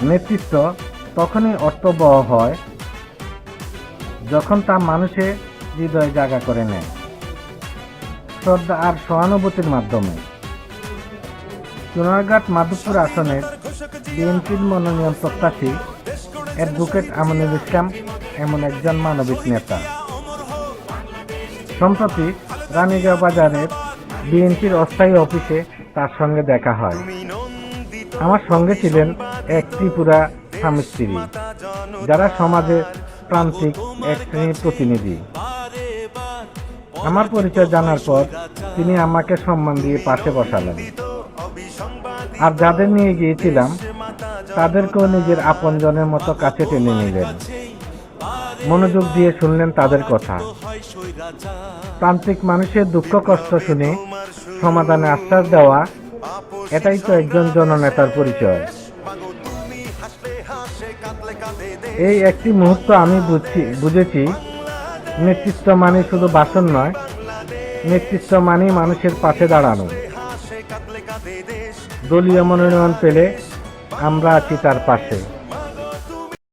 নেতৃত্ব তখনই অর্থবহ হয় যখন তা মানুষের হৃদয় জায়গা করে নেয় শ্রদ্ধা আর সহানুভূতির মাধ্যমে। সোনারঘাট মাধবপুর আসনের বিএনপির মনোনয়ন প্রত্যাশী অ্যাডভোকেট আমিনুল ইসলাম এমন একজন মানবিক নেতা। সম্প্রতি রানীগাঁও বাজারের বিএনপির অস্থায়ী অফিসে তার সঙ্গে দেখা হয়। আমার সঙ্গে ছিলেন এক ত্রিপুরা স্বামী স্ত্রী, যারা সমাজে প্রান্তিক এক শ্রেণীর প্রতিনিধি। আমার পরিচয় জানার পর তিনি আমাকে সম্মান দিয়ে পাশে বসালেন, আর যাদের নিয়ে গিয়েছিলাম তাদেরকেও নিজের আপনজনের মতো কাছে টেনে নিলেন। মনোযোগ দিয়ে শুনলেন তাদের কথা। প্রান্তিক মানুষের দুঃখ কষ্ট শুনে সমাধানে আশ্বাস দেওয়া, এটাই তো একজন জননেতার পরিচয়। এই একটি মুহূর্ত আমি বুঝেছি, নেতৃত্ব মানে শুধু ভাষণ নয়, নেতৃত্ব মানে মানুষের পাশে দাঁড়ানো। দলীয় মনোনয়ন পেলে আমরা আছি তার পাশে।